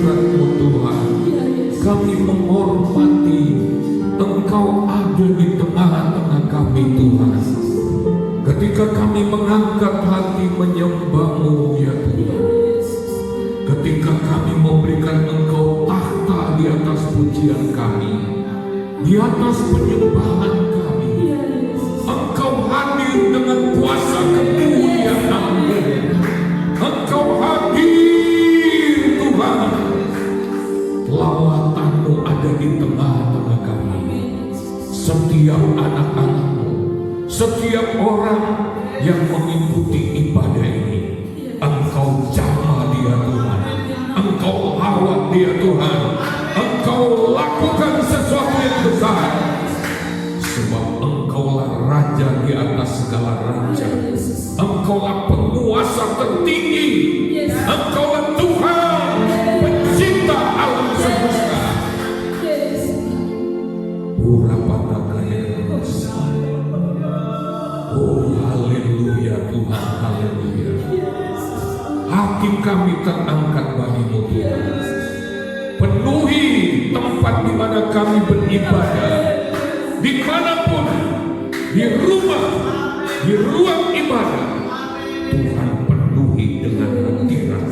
hadirat-Mu Tuhan. Kami menghormati Engkau ada di tengah-tengah kami Tuhan. Ketika kami mengangkat hati menyembah-Mu ya Tuhan, ketika kami memberikan Engkau tahta di atas pujian kami, di atas penyembahan kami, Engkau hadir dengan kuasa kemuliaan-Mu. Engkau hadir Tuhan, lawatan-Mu ada di tengah-tengah kami. Setiap anak-anak-Mu, setiap orang yang mengikuti ibadah ini, Engkau jamah dia Tuhan, Engkau rawat dia Tuhan, Engkau lakukan sesuatu yang besar, sebab Engkaulah Raja di atas segala raja, Engkaulah penguasa tertinggi, Engkaulah Tuhan pencipta alam semesta. Oh haleluya Tuhan, haleluya. Hati kami terangkat bagi-Mu Tuhan. Penuhi tempat di mana kami beribadah, dimanapun, di rumah, di ruang ibadah. Tuhan penuhi dengan hadirat.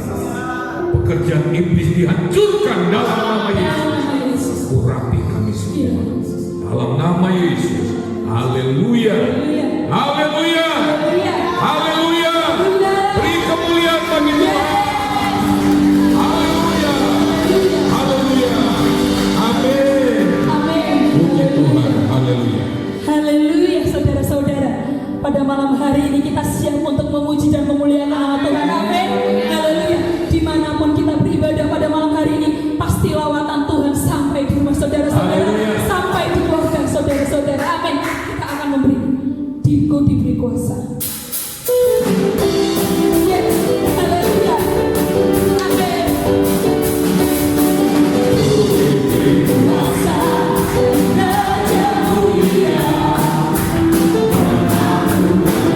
Pekerjaan iblis dihancurkan dalam nama Yesus. Urapi kami semua dalam nama Yesus. Haleluya, haleluya, haleluya. Beri kemuliaan bagi Tuhan. Haleluya, haleluya, amin, amin. Puji Tuhan, haleluya. Haleluya, saudara-saudara. Pada malam hari ini kita siap untuk memuji dan memuliakan nama Tuhan. Amin. Haleluya. Dimanapun kita beribadah pada malam hari ini, pasti lawatan Tuhan sampai di rumah saudara-saudara, sampai di keluarga saudara-saudara. Amin. Kita akan memberi diberi kuasa. Yes. Haleluya. Amin. Diberi kuasa, Raja mulia. Hallelujah.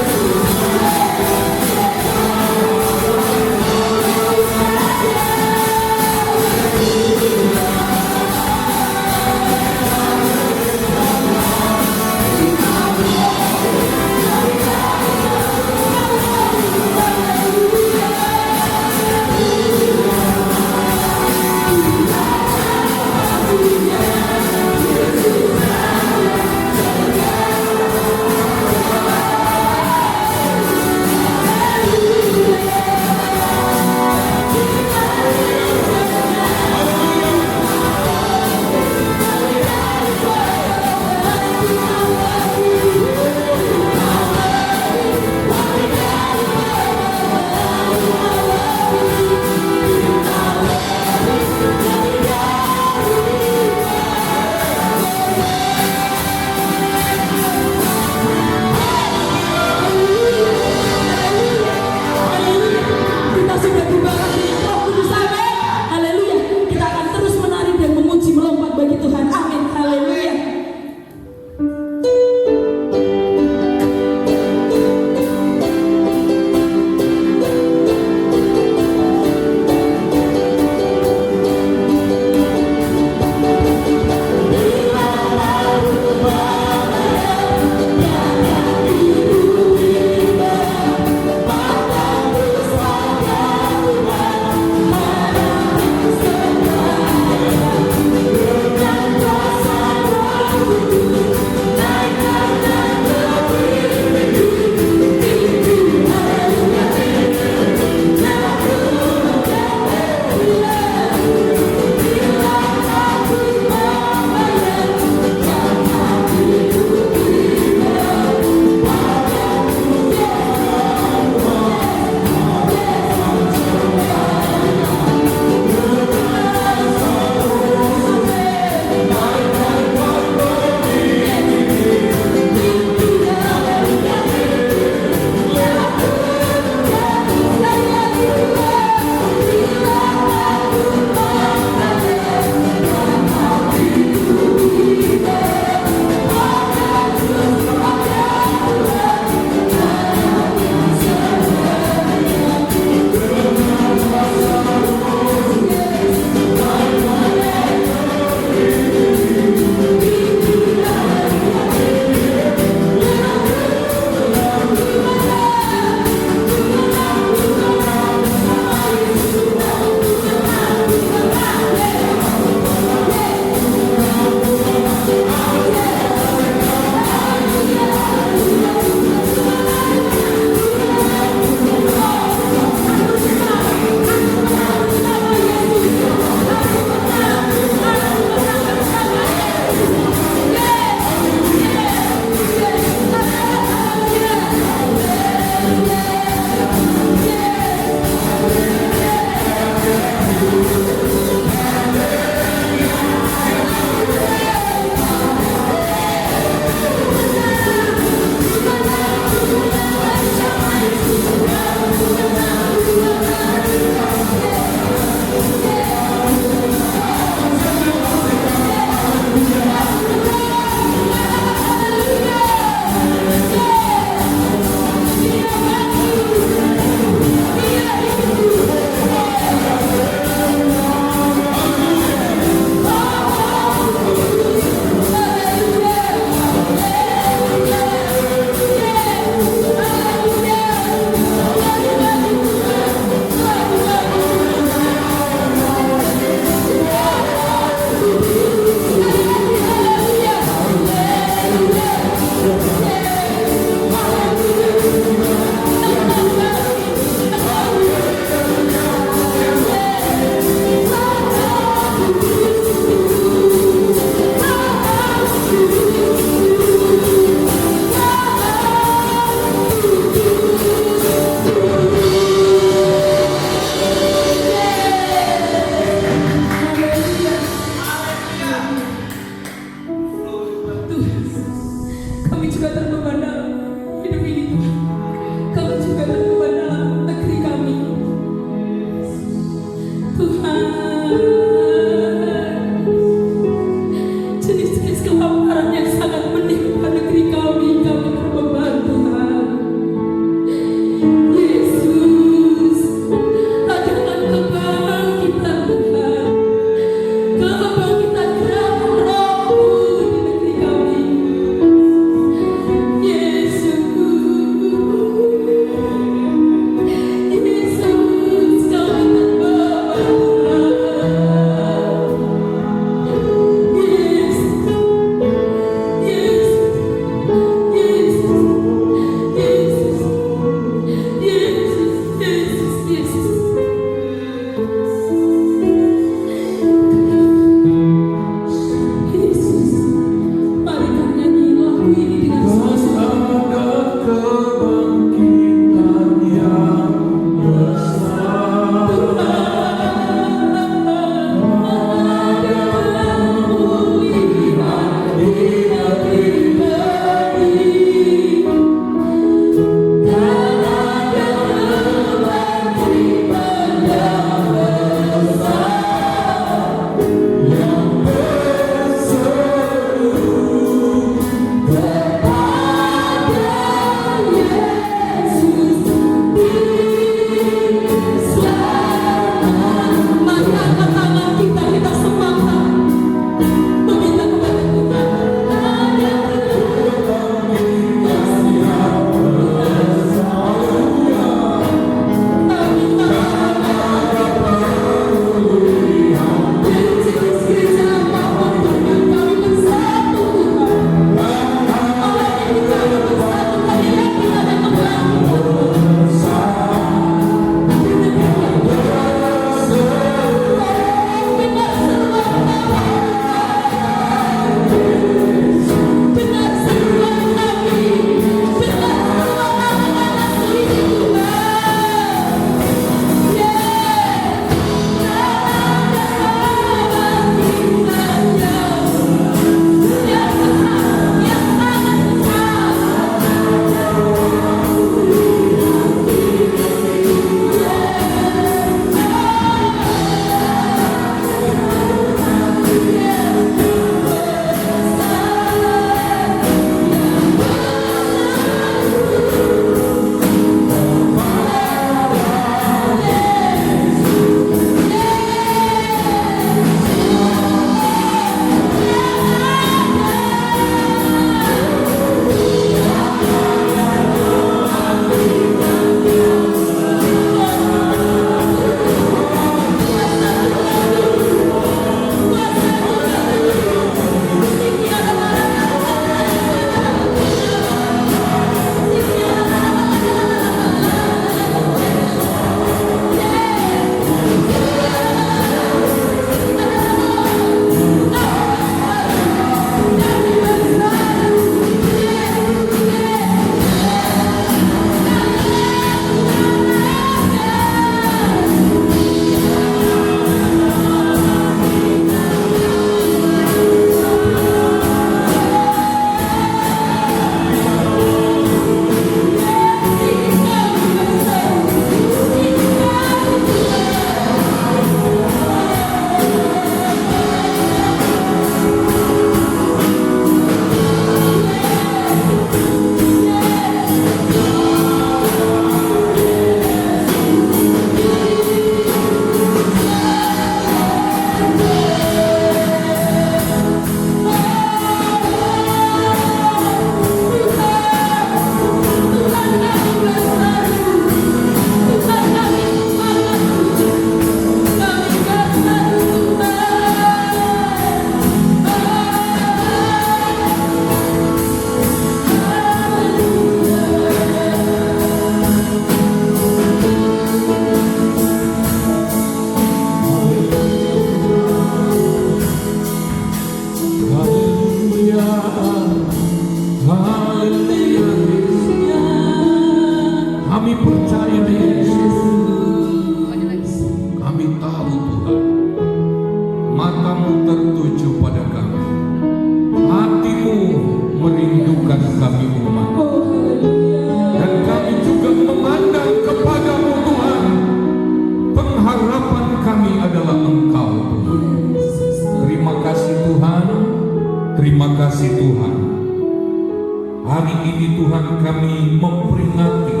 hari ini Tuhan kami memperingati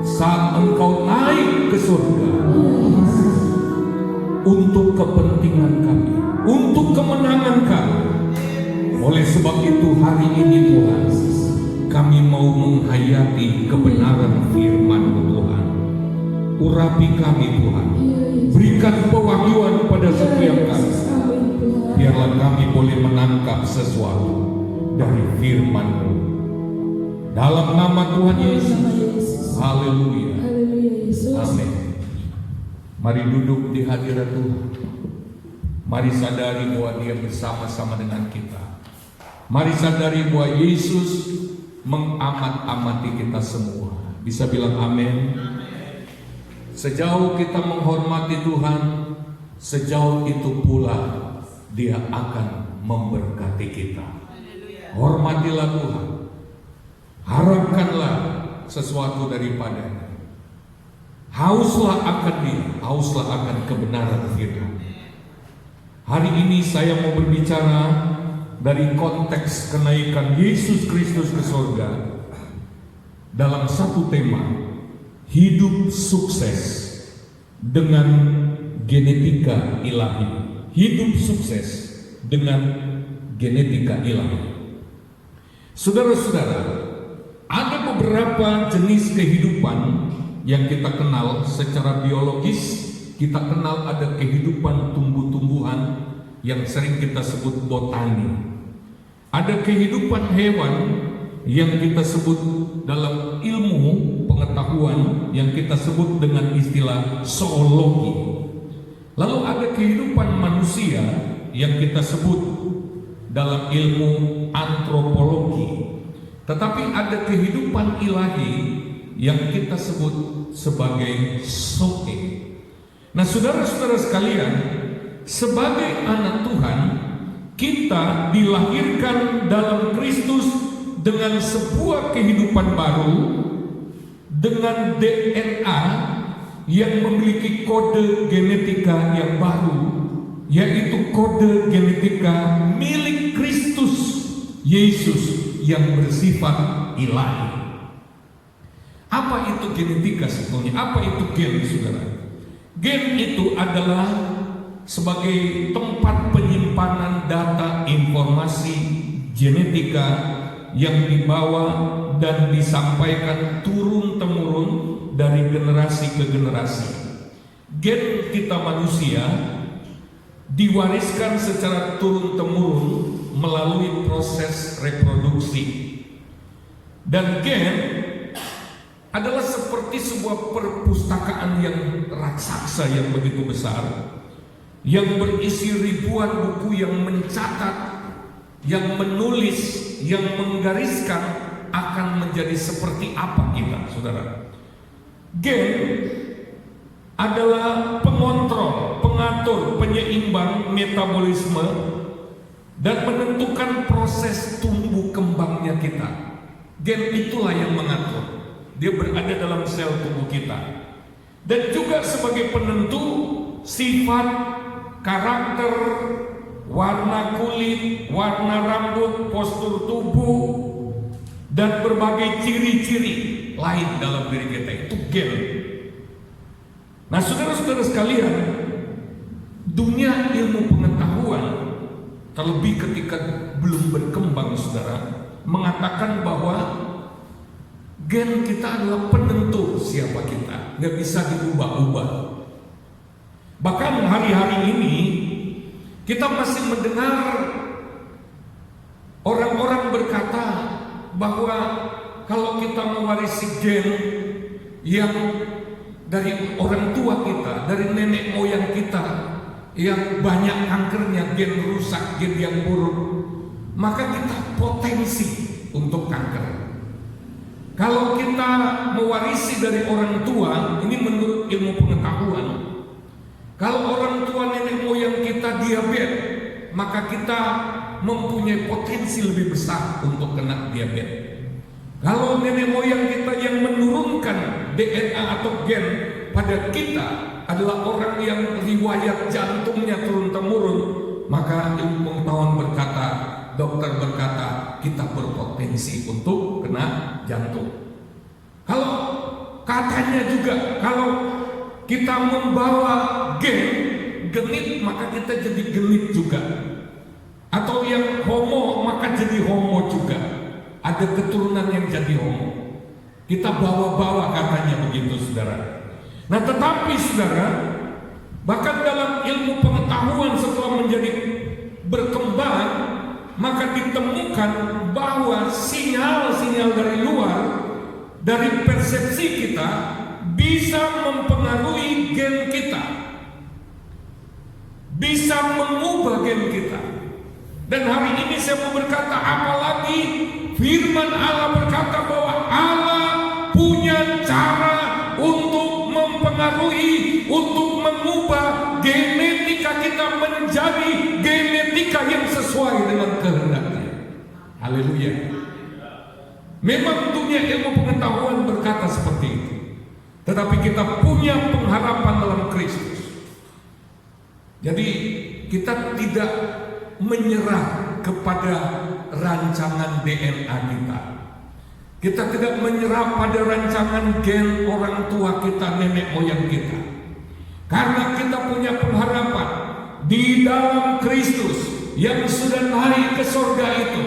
saat Engkau naik ke surga untuk kepentingan kami, untuk kemenangan kami. Oleh sebab itu hari ini Tuhan, kami mau menghayati kebenaran firman-Mu Tuhan. Urapi kami Tuhan, berikan pewahyuan pada setiap kami. Biarlah kami boleh menangkap sesuatu dari firman-Mu. Dalam nama Tuhan Yesus. Haleluya. Amin. Mari duduk di hadirat Tuhan. Mari sadari bahwa Dia bersama-sama dengan kita. Mari sadari bahwa Yesus mengamat-amati kita semua. Bisa bilang amin? Sejauh kita menghormati Tuhan, sejauh itu pula Dia akan memberkati kita. Hormatilah Tuhan. Harapkanlah sesuatu daripadanya. Hauslah akan Dia, hauslah akan kebenaran firman. Hari ini saya mau berbicara dari konteks kenaikan Yesus Kristus ke surga dalam satu tema, hidup sukses dengan genetika ilahi. Hidup sukses dengan genetika ilahi. Saudara-saudara, ada beberapa jenis kehidupan yang kita kenal secara biologis. Kita kenal ada kehidupan tumbuh-tumbuhan yang sering kita sebut botani. Ada kehidupan hewan yang kita sebut dalam ilmu pengetahuan yang kita sebut dengan istilah zoologi. Lalu ada kehidupan manusia yang kita sebut dalam ilmu antropologi. Tetapi ada kehidupan ilahi yang kita sebut sebagai zoe. Nah, saudara-saudara sekalian, sebagai anak Tuhan, kita dilahirkan dalam Kristus dengan sebuah kehidupan baru, dengan DNA yang memiliki kode genetika yang baru, yaitu kode genetika milik Kristus Yesus yang bersifat ilahi. Apa itu genetika sebetulnya? Apa itu gen, saudara? Gen itu adalah sebagai tempat penyimpanan data informasi genetika yang dibawa dan disampaikan turun-temurun dari generasi ke generasi. Gen kita manusia diwariskan secara turun-temurun melalui proses reproduksi. Dan gen adalah seperti sebuah perpustakaan yang raksasa yang begitu besar, yang berisi ribuan buku yang mencatat, yang menulis, yang menggariskan akan menjadi seperti apa kita, saudara. Gen adalah pengontrol, pengatur, penyeimbang metabolisme dan menentukan proses tumbuh kembangnya kita. Gen itulah yang mengatur. Dia berada dalam sel tubuh kita. Dan juga sebagai penentu sifat, karakter, warna kulit, warna rambut, postur tubuh, dan berbagai ciri-ciri lain dalam diri kita. Itu gen. Nah, saudara-saudara sekalian, dunia ilmu pengetahuan, terlebih ketika belum berkembang, saudara, mengatakan bahwa gen kita adalah penentu siapa kita, nggak bisa diubah-ubah. Bahkan hari-hari ini kita masih mendengar orang-orang berkata bahwa kalau kita mewarisi gen yang dari orang tua kita, dari nenek moyang kita yang banyak kankernya, gen rusak, gen yang buruk, maka kita potensi untuk kanker. Kalau kita mewarisi dari orang tua, ini menurut ilmu pengetahuan, kalau orang tua nenek moyang kita diabetes, maka kita mempunyai potensi lebih besar untuk kena diabetes. Kalau nenek moyang kita yang menurunkan DNA atau gen pada kita adalah orang yang riwayat jantungnya turun-temurun, maka ilmu pengetahuan berkata, dokter berkata, kita berpotensi untuk kena jantung. Kalau katanya juga kalau kita membawa genit maka kita jadi genit juga. Atau yang homo maka jadi homo juga. Ada keturunan yang jadi homo. Kita bawa-bawa katanya begitu, saudara. Nah tetapi saudara, bahkan dalam ilmu pengetahuan setelah menjadi berkembang, maka ditemukan bahwa sinyal-sinyal dari luar, dari persepsi kita, bisa mempengaruhi gen kita, bisa mengubah gen kita. Dan hari ini saya mau berkata, apalagi firman Allah berkata bahwa Allah punya cara untuk mempengaruhi, untuk mengubah genetika kita menjadi genetika yang sesuai dengan kehendaknya. Haleluya. Memang dunia ilmu pengetahuan berkata seperti itu, tetapi kita punya pengharapan dalam Kristus. Jadi kita tidak menyerah kepada rancangan DNA kita. Kita tidak menyerah pada rancangan gen orang tua kita, nenek moyang kita. Karena kita punya pengharapan di dalam Kristus yang sudah naik ke surga itu,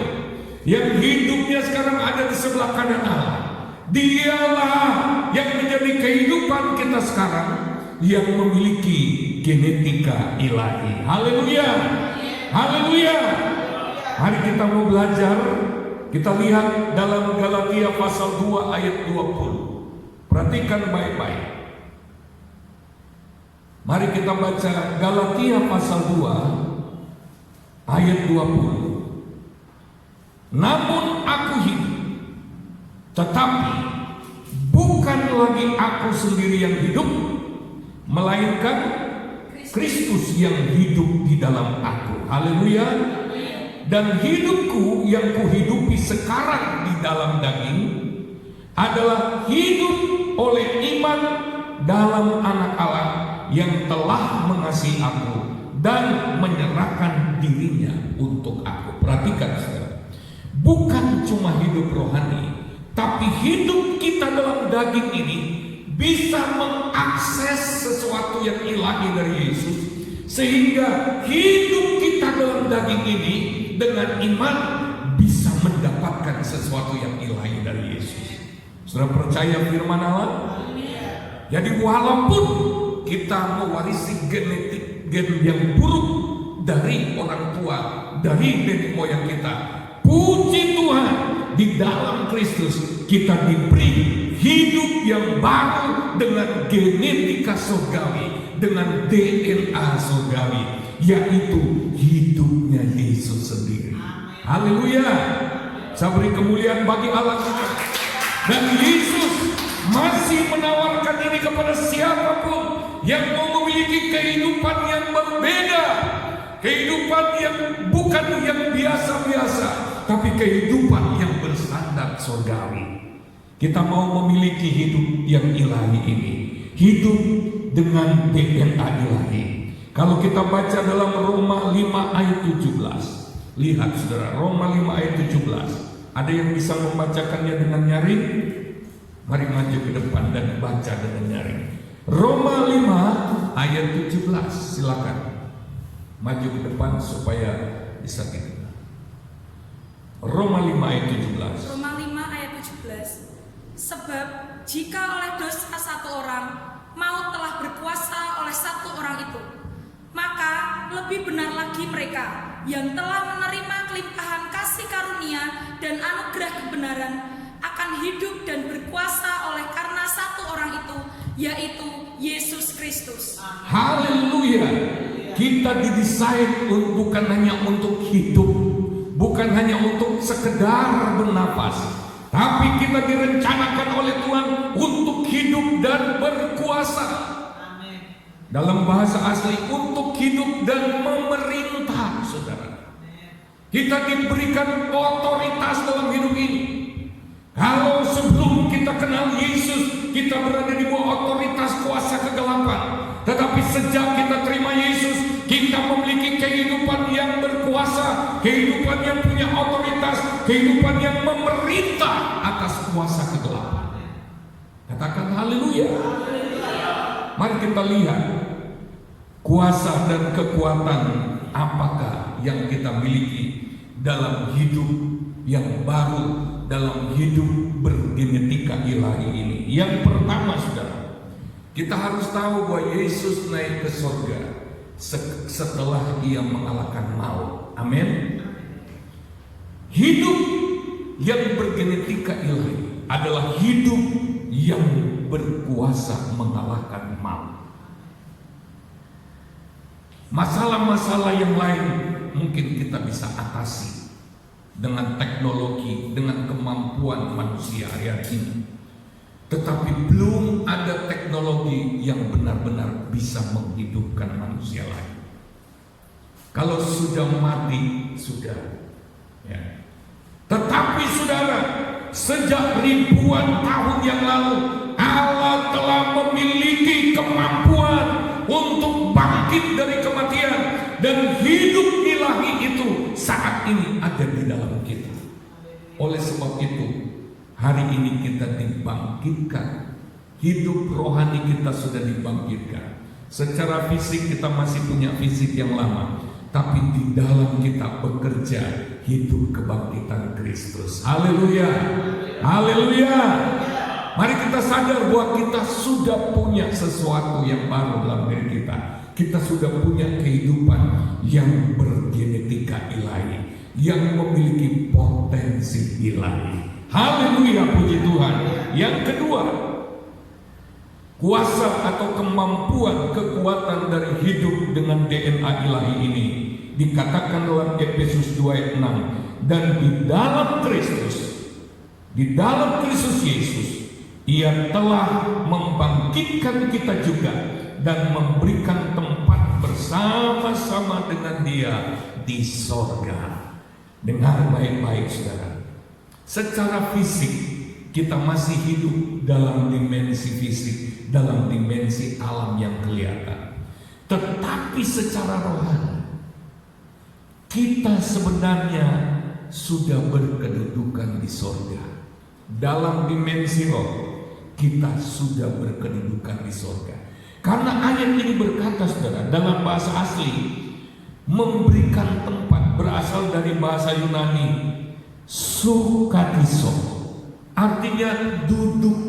yang hidupnya sekarang ada di sebelah kanan Allah. Dialah yang menjadi kehidupan kita sekarang, yang memiliki genetika ilahi. Haleluya. Haleluya. Hari kita mau belajar. Kita lihat dalam Galatia pasal 2 ayat 20. Perhatikan baik-baik. Mari kita baca Galatia pasal 2 ayat 20. Namun aku hidup, tetapi bukan lagi aku sendiri yang hidup, melainkan Kristus yang hidup di dalam aku. Haleluya. Dan hidupku yang kuhidupi sekarang di dalam daging adalah hidup oleh iman dalam Anak Allah yang telah mengasihi aku dan menyerahkan dirinya untuk aku. Perhatikan saudara, bukan cuma hidup rohani, tapi hidup kita dalam daging ini bisa mengakses sesuatu yang ilahi dari Yesus, sehingga hidup kita dalam daging ini dengan iman bisa mendapatkan sesuatu yang ilahi dari Yesus. Saudara percaya firman Allah? Jadi walaupun kita mewarisi genetik gen yang buruk dari orang tua, dari nenek moyang kita, puji Tuhan, di dalam Kristus kita diberi hidup yang baru dengan genetika surgawi, dengan DNA surgawi, yaitu hidupnya Yesus sendiri. Haleluya. Saya beri kemuliaan bagi Allah kita. Dan Yesus masih menawarkan ini kepada siapapun yang mau memiliki kehidupan yang berbeda, kehidupan yang bukan yang biasa-biasa, tapi kehidupan yang berstandar surgawi. Kita mau memiliki hidup yang ilahi ini, hidup dengan DNA ilahi. Kalau kita baca dalam Roma 5 ayat 17, lihat saudara, Roma 5 ayat 17. Ada yang bisa membacakannya dengan nyaring? Mari maju ke depan dan baca dengan nyaring. Roma 5 ayat 17, silakan maju ke depan supaya bisa didengar. Roma 5 ayat 17. Roma 5 ayat 17. Sebab jika oleh dosa satu orang maut telah berkuasa oleh satu orang itu, maka lebih benar lagi mereka yang telah menerima kelimpahan kasih karunia dan anugerah kebenaran akan hidup dan berkuasa oleh karena satu orang itu, yaitu Yesus Kristus. Haleluya. Kita didesain bukan hanya untuk hidup, bukan hanya untuk sekedar bernafas, tapi kita direncanakan oleh Tuhan untuk hidup dan berkuasa. Dalam bahasa asli, untuk hidup dan memerintah, saudara. Kita diberikan otoritas dalam hidup ini. Kalau sebelum kita kenal Yesus, kita berada di bawah otoritas kuasa kegelapan. Tetapi sejak kita terima Yesus, kita memiliki kehidupan yang berkuasa, kehidupan yang punya otoritas, kehidupan yang memerintah atas Katakan haleluya. Mari kita lihat kuasa dan kekuatan apakah yang kita miliki dalam hidup yang baru, dalam hidup bergenetika ilahi ini. Yang pertama, saudara, kita harus tahu bahwa Yesus naik ke surga setelah Ia mengalahkan maut. Amin. Hidup yang bergenetika ilahi adalah hidup yang berkuasa mengalahkan maut. Masalah-masalah yang lain mungkin kita bisa atasi dengan teknologi, dengan kemampuan manusia hari ini. Tetapi belum ada teknologi yang benar-benar bisa menghidupkan manusia lain. Kalau sudah mati, sudah. Ya. Tetapi saudara, sejak ribuan tahun yang lalu, Allah telah memiliki kemampuan untuk bangkit dari kematian, dan hidup ilahi itu saat ini ada di dalam kita. Oleh sebab itu, hari ini kita dibangkitkan. Hidup rohani kita sudah dibangkitkan. Secara fisik kita masih punya fisik yang lama, tapi di dalam kita bekerja hidup kebangkitan Kristus. Haleluya. Haleluya. Mari kita sadar bahwa kita sudah punya sesuatu yang baru dalam diri kita. Kita sudah punya kehidupan yang bergenetika ilahi, yang memiliki potensi ilahi. Haleluya, puji Tuhan. Yang kedua, kuasa atau kemampuan kekuatan dari hidup dengan DNA ilahi ini dikatakan dalam Efesus 2 ayat 6, dan di dalam Kristus Yesus Ia telah membangkitkan kita juga dan memberikan tempat bersama-sama dengan Dia di sorga. Dengar baik-baik, saudara. Secara fisik kita masih hidup dalam dimensi fisik, dalam dimensi alam yang kelihatan. Tetapi secara rohani kita sebenarnya sudah berkedudukan di sorga. Dalam dimensi roh kita sudah berkedudukan di sorga. Karena ayat ini berkata, saudara, dalam bahasa asli, memberikan tempat, berasal dari bahasa Yunani sukatiso, artinya duduk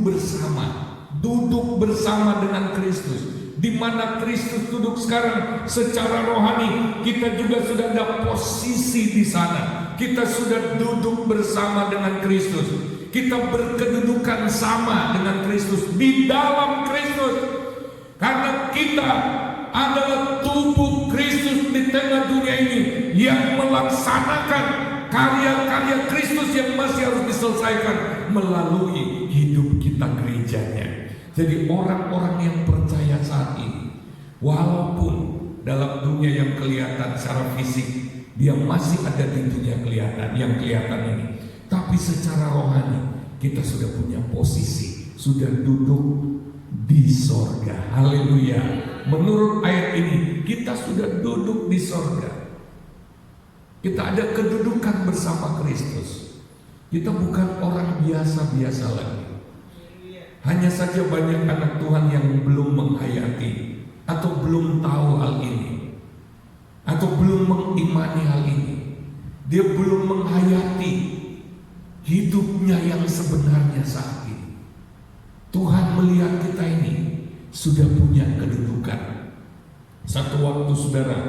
bersama dengan Kristus. Di mana Kristus duduk sekarang, secara rohani kita juga sudah ada posisi di sana. Kita sudah duduk bersama dengan Kristus. Kita berkedudukan sama dengan Kristus di dalam Kristus. Karena kita adalah tubuh Kristus di tengah dunia ini yang melaksanakan karya-karya Kristus yang masih harus diselesaikan melalui hidup kita gerejanya. Jadi orang-orang yang percaya saat ini, walaupun dalam dunia yang kelihatan secara fisik dia masih ada di dunia yang kelihatan ini, tapi secara rohani kita sudah punya posisi, sudah duduk di sorga. Haleluya. Menurut ayat ini kita sudah duduk di sorga. Kita ada kedudukan bersama Kristus. Kita bukan orang biasa-biasa lagi. Hanya saja banyak anak Tuhan yang belum menghayati atau belum tahu hal ini, atau belum mengimani hal ini. Dia belum menghayati hidupnya yang sebenarnya saat ini. Tuhan melihat kita ini sudah punya kedudukan. Satu waktu, saudara,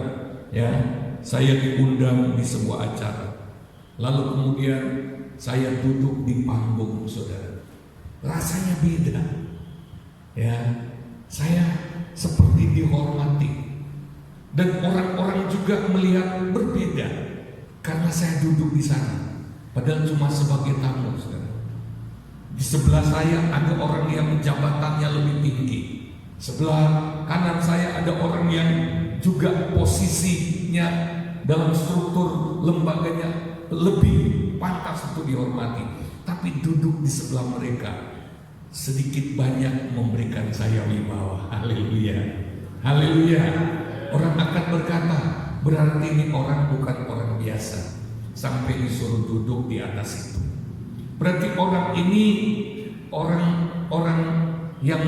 ya, saya diundang di sebuah acara. Lalu kemudian saya duduk di panggung, saudara. Rasanya beda. Ya, saya seperti dihormati. Dan orang-orang juga melihat berbeda karena saya duduk di sana. Padahal cuma sebagai tamu, saudara. Di sebelah saya ada orang yang jabatannya lebih tinggi. Sebelah kanan saya ada orang yang juga posisinya dalam struktur lembaganya lebih pantas untuk dihormati. Tapi duduk di sebelah mereka sedikit banyak memberikan saya wibawa. Haleluya. Haleluya. Orang akan berkata, berarti ini orang bukan orang biasa sampai disuruh duduk di atas itu. Berarti orang ini orang yang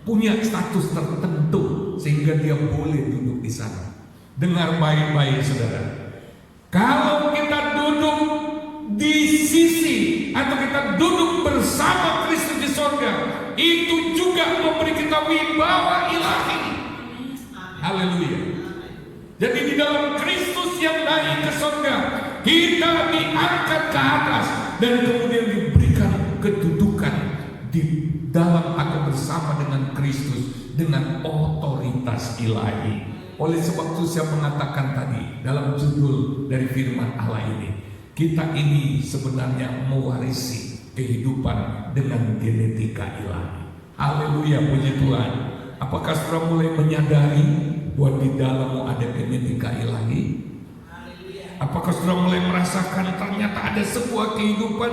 punya status tertentu sehingga dia boleh duduk di sana. Dengar baik-baik saudara. Kalau kita duduk di sisi atau kita duduk bersama Kristus di sorga, itu juga memberi kita wibawa ilahi. Haleluya. Jadi di dalam Kristus yang naik ke sorga, kita diangkat ke atas dan kemudian diberikan kedudukan di dalam atau bersama dengan Kristus dengan otoritas ilahi. Oleh sebab itu saya mengatakan tadi dalam judul dari firman Allah ini, kita ini sebenarnya mewarisi kehidupan dengan genetika ilahi. Haleluya, puji Tuhan. Apakah saudara mulai menyadari bahwa di dalammu ada genetika ilahi? Apakah saudara mulai merasakan ternyata ada sebuah kehidupan,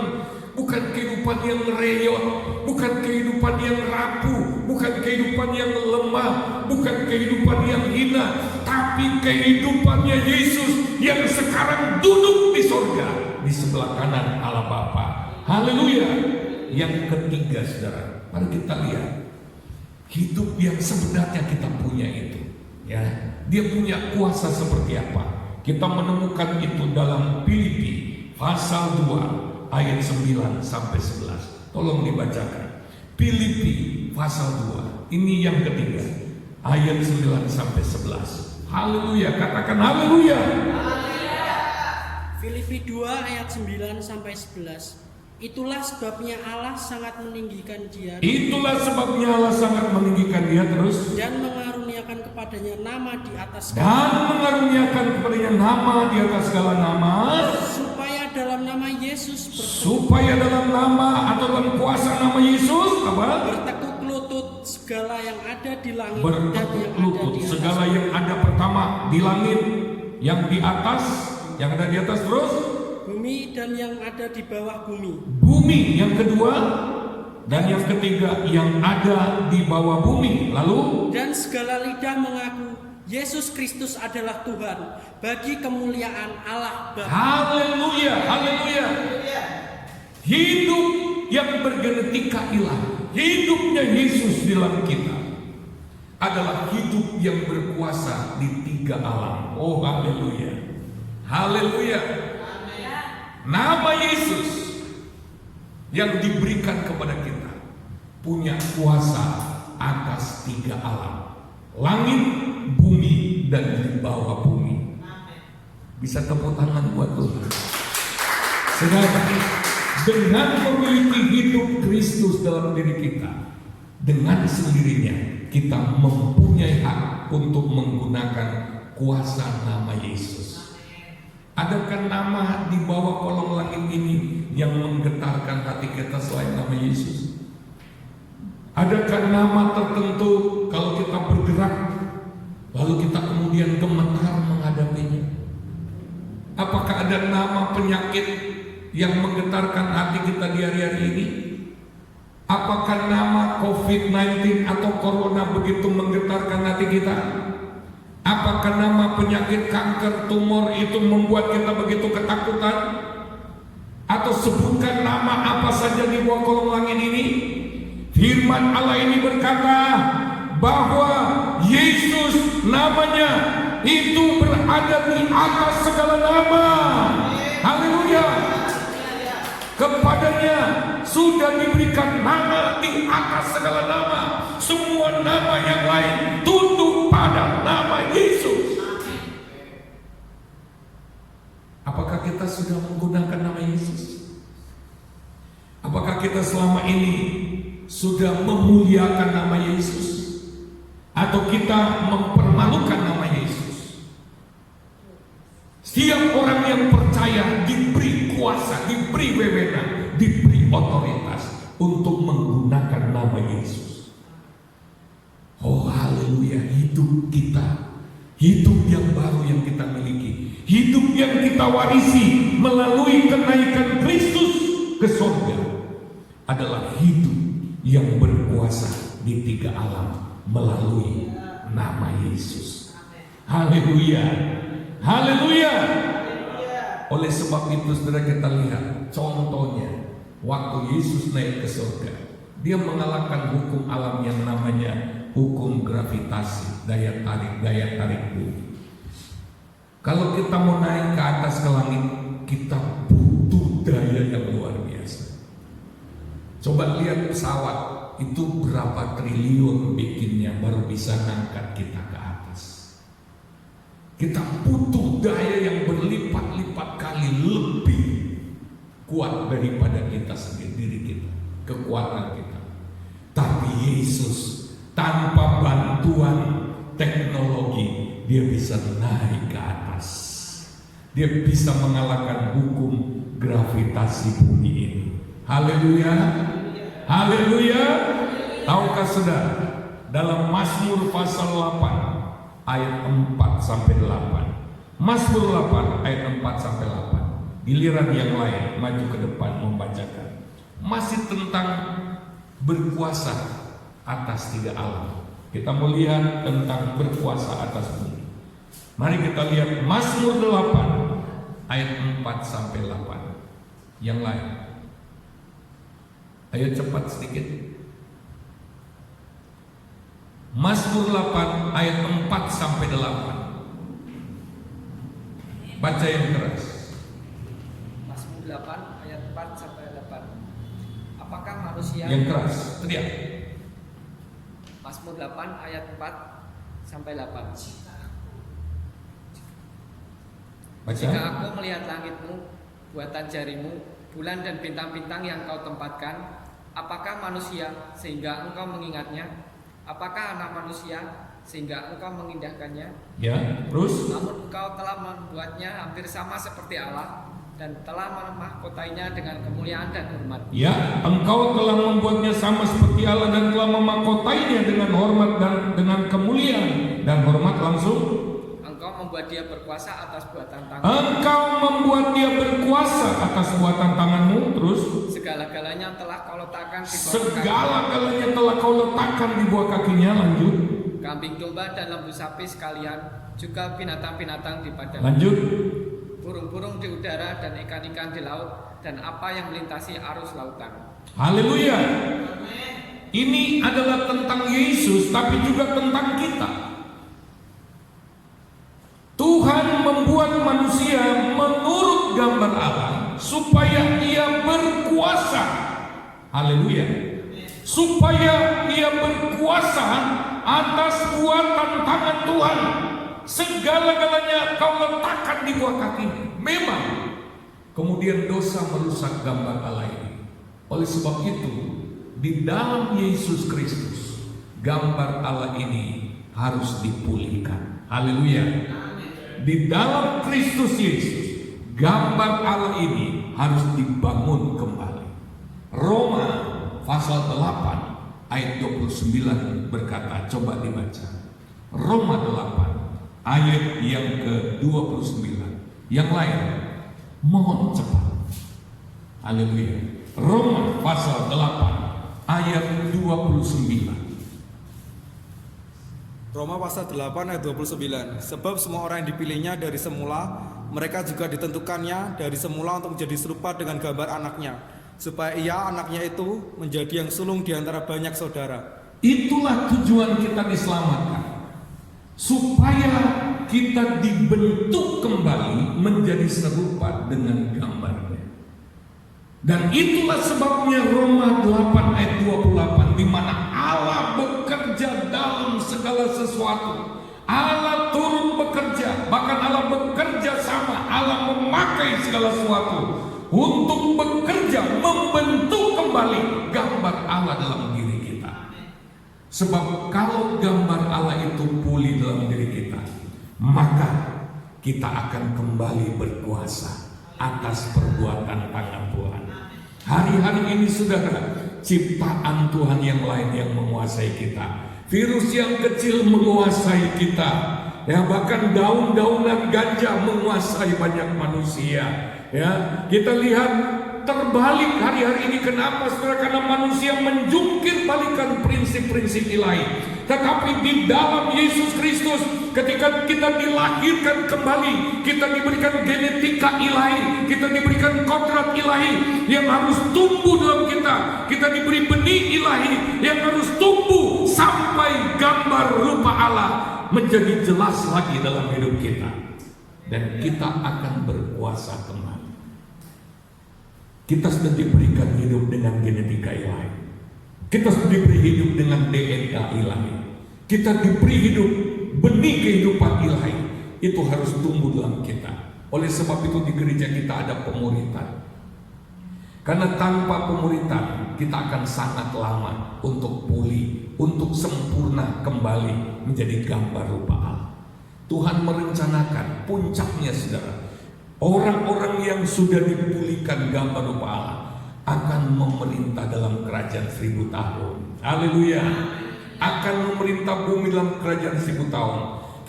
bukan kehidupan yang reyot, bukan kehidupan yang rapuh, bukan kehidupan yang lemah, bukan kehidupan yang hina, tapi kehidupannya Yesus yang sekarang duduk di sorga di sebelah kanan Allah Bapa. Haleluya. Yang ketiga saudara, mari kita lihat hidup yang sebenarnya kita punya itu, ya. Dia punya kuasa seperti apa? Kita menemukan itu dalam Filipi pasal 2 ayat 9 sampai 11. Tolong dibacakan. Filipi pasal 2. Ini yang ketiga. Ayat 9 sampai 11. Haleluya, katakan haleluya. Filipi 2 ayat 9 sampai 11. Itulah sebabnya Allah sangat meninggikan dia. Itulah sebabnya Allah sangat meninggikan dia terus. Dan mengaruniakan kepadanya nama di atas segala. Dan mengaruniakan kepadanya nama di atas segala nama. Supaya dalam nama Yesus Supaya dalam nama atau dalam kuasa nama Yesus apa? bertekuk lutut segala yang ada di langit dan Bertekuk yang ada lutut di atas. segala yang ada pertama di langit, yang di atas, yang ada di atas terus. Bumi dan yang ada di bawah bumi. Bumi yang kedua, dan yang ketiga yang ada di bawah bumi. Lalu Dan segala lidah mengaku Yesus Kristus adalah Tuhan bagi kemuliaan Allah Bapa. haleluya, haleluya. Hidup yang bergenetika ilahi, hidupnya Yesus di dalam kita adalah hidup yang berkuasa di tiga alam. Oh haleluya, haleluya. Nama Yesus yang diberikan kepada kita punya kuasa atas tiga alam, langit, bumi, dan di bawah bumi. Bisa tepuk tangan buat Tuhan. Saudara, dengan memiliki hidup Kristus dalam diri kita, dengan sendirinya kita mempunyai hak untuk menggunakan kuasa nama Yesus. Adakah nama di bawah kolong langit ini yang menggetarkan hati kita selain nama Yesus? Adakah nama tertentu kalau kita bergerak lalu kita kemudian gemetar menghadapinya? Apakah ada nama penyakit yang menggetarkan hati kita di hari-hari ini? Apakah nama COVID-19 atau Corona begitu menggetarkan hati kita? Apakah nama penyakit kanker, tumor itu membuat kita begitu ketakutan? Atau sebutkan nama apa saja di bawah kolong langit ini? Firman Allah ini berkata bahwa Yesus namanya itu berada di atas segala nama. Haleluya. Kepadanya sudah diberikan nama di atas segala nama. Semua nama yang lain tunduk pada nama Yesus. Apakah kita sudah menggunakan nama Yesus? Apakah kita selama ini sudah memuliakan nama Yesus? Atau kita mempermalukan nama Yesus? Setiap orang yang percaya diberi kuasa, diberi wewenang, diberi otoritas untuk menggunakan nama Yesus. Oh haleluya, hidup kita, hidup yang baru yang kita miliki, hidup yang kita warisi melalui kenaikan Kristus ke surga adalah hidup yang berkuasa di tiga alam melalui nama Yesus. Haleluya, haleluya. Oleh sebab itu saudara, kita lihat contohnya waktu Yesus naik ke surga, Dia mengalahkan hukum alam yang namanya hukum gravitasi, daya tarik bumi. Kalau kita mau naik ke atas ke langit, kita butuh daya yang luar biasa. Coba lihat pesawat, itu berapa triliun bikinnya baru bisa ngangkat kita ke atas. Kita butuh daya yang berlipat-lipat kali lebih kuat daripada kita sendiri, diri kita, kekuatan kita. Tapi Yesus tanpa bantuan teknologi, dia bisa naik ke atas. Dia bisa mengalahkan hukum gravitasi bumi ini. Haleluya. Haleluya. Tahukah saudara, dalam Mazmur pasal 8 ayat 4 sampai 8. Mazmur 8 ayat 4 sampai 8. Giliran yang lain maju ke depan membacakan. Masih tentang berkuasa atas tiga alam. Kita melihat tentang berkuasa atas bumi. Mari kita lihat Mazmur 8 ayat 4 sampai 8. Yang lain. Ayo cepat sedikit. Mazmur 8 ayat 4 sampai 8. Baca yang keras. Mazmur 8 ayat 4 sampai 8. Apakah manusia? Yang keras, teriak. Mazmur 8 ayat 4 sampai 8. Baca. Jika aku melihat langitmu, buatan jarimu, bulan dan bintang-bintang yang kau tempatkan, apakah manusia sehingga engkau mengingatnya? Apakah anak manusia sehingga engkau mengindahkannya? Ya, terus. Namun engkau telah membuatnya hampir sama seperti Allah dan telah memahkotainya dengan kemuliaan dan hormat. Ya, engkau telah membuatnya sama seperti Allah dan telah memahkotainya dengan hormat dan dengan kemuliaan dan hormat langsung. Engkau membuat dia berkuasa atas buatan tangan. Engkau membuat dia berkuasa atas buatan tanganmu. Terus. Segala-galanya telah kau letakkan di bawah Segala-galanya telah kau letakkan di bawah kakinya. Lanjut. kambing domba dan lembu sapi sekalian, juga binatang-binatang di padang. Lanjut. Burung-burung di udara dan ikan-ikan di laut dan apa yang melintasi arus lautan. Haleluya. Ini adalah tentang Yesus, tapi juga tentang kita. Tuhan membuat manusia menurut gambar Allah supaya ia berkuasa. Haleluya. Supaya ia berkuasa atas buatan tangan Tuhan. Segala-galanya kau letakkan di bawah kaki. Memang kemudian dosa merusak gambar Allah ini. Oleh sebab itu, di dalam Yesus Kristus, gambar Allah ini harus dipulihkan. Haleluya. Di dalam Kristus Yesus, gambar Allah ini harus dibangun kembali. Roma pasal 8 ayat 29 berkata, coba dibaca. Roma 8 ayat yang ke-29. Yang lain mohon cepat. Haleluya. Roma pasal 8 ayat 29. Roma pasal 8 ayat 29. Sebab semua orang yang dipilihnya dari semula, mereka juga ditentukannya dari semula untuk menjadi serupa dengan gambar anaknya, supaya ia, anaknya itu, menjadi yang sulung di antara banyak saudara. Itulah tujuan kita diselamatkan, supaya kita dibentuk kembali menjadi serupa dengan gambarnya. Dan itulah sebabnya Roma 8 ayat 28, di mana Allah bekerja dalam segala sesuatu. Allah turut bekerja, bahkan Allah bekerja sama, Allah memakai segala sesuatu untuk bekerja membentuk kembali gambar Allah dalam diri kita. Sebab kalau gambar Allah itu pulih dalam diri kita, maka kita akan kembali berkuasa atas perbuatan tangan Tuhan. Hari-hari ini saudara, ciptaan Tuhan yang lain yang menguasai kita. Virus yang kecil menguasai kita. Ya, bahkan daun-daunan ganja menguasai banyak manusia. Ya, kita lihat terbalik hari-hari ini. Kenapa saudara? Karena manusia menjungkir balikan prinsip-prinsip ilahi. Tetapi di dalam Yesus Kristus, ketika kita dilahirkan kembali, kita diberikan genetika ilahi, kita diberikan kodrat ilahi yang harus tumbuh dalam kita. Kita diberi benih ilahi yang harus tumbuh sampai gambar rupa Allah menjadi jelas lagi dalam hidup kita. Dan kita akan berkuasa kembali. Kita sudah diberikan hidup dengan genetika ilahi. Kita sudah diberi hidup dengan DNA ilahi. Kita diberi hidup, benih kehidupan ilahi. Itu harus tumbuh dalam kita. Oleh sebab itu di gereja kita ada pemuritan. Karena tanpa pemuritan kita akan sangat lama untuk pulih, untuk sempurna kembali menjadi gambar rupa Allah. Tuhan merencanakan puncaknya, saudara. Orang-orang yang sudah dipulihkan gambar rupa Allah akan memerintah dalam kerajaan 1000 tahun. Haleluya. Akan memerintah bumi dalam kerajaan 1000 tahun.